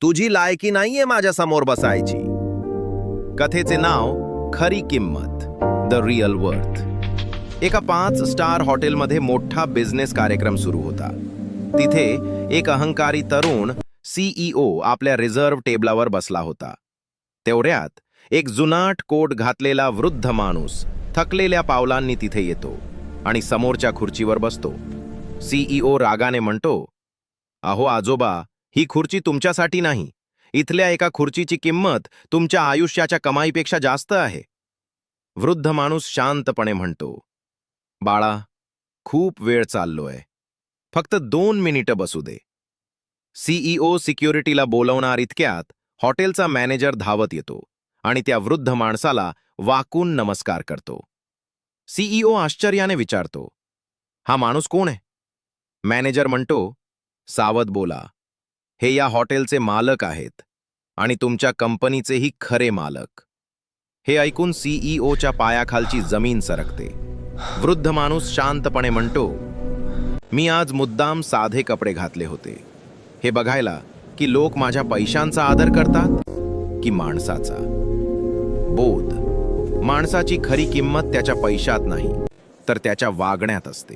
तुझी लायकी नाहीये माझ्या समोर बसायची. कथेचे नाव खरी किंमत, द रिअल वर्थ. एका 5 स्टार हॉटेलमध्ये मोठा बिझनेस कार्यक्रम सुरू होता. तिथे एक अहंकारी तरुण CEO आपल्या रिझर्व्ह टेबलावर बसला होता. तेवढ्यात एक जुनाट कोट घातलेला वृद्ध माणूस थकलेल्या पावलांनी तिथे येतो आणि समोरच्या खुर्चीवर बसतो. CEO रागाने म्हणतो, "अहो आजोबा, ही खुर्ची तुमच्यासाठी नाही. इथल्या एका खुर्चीची किंमत तुमच्या आयुष्याच्या कमाईपेक्षा जास्त आहे." वृद्ध माणूस शांतपणे म्हणतो, "बाळा, खूप वेळ चाललोय. फक्त 2 मिनिटं बसू दे." CEO सिक्युरिटीला बोलवणार इतक्यात हॉटेलचा मॅनेजर धावत येतो आणि त्या वृद्ध माणसाला वाकून नमस्कार करतो. CEO आश्चर्याने विचारतो, "हा माणूस कोण आहे?" मॅनेजर म्हणतो, "सावध बोला. हे या हॉटेलचे मालक आहेत आणि तुमच्या कंपनीचेही खरे मालक." हे ऐकून CEOच्या पायाखालची जमीन सरकते. वृद्ध माणूस शांतपणे म्हणतो, "मी आज मुद्दाम साधे कपडे घातले होते, हे बघायला की लोक माझ्या पैशांचा आदर करतात की माणसाचा." बोध: माणसाची खरी किंमत त्याच्या पैशात नाही, तर त्याच्या वागण्यात असते.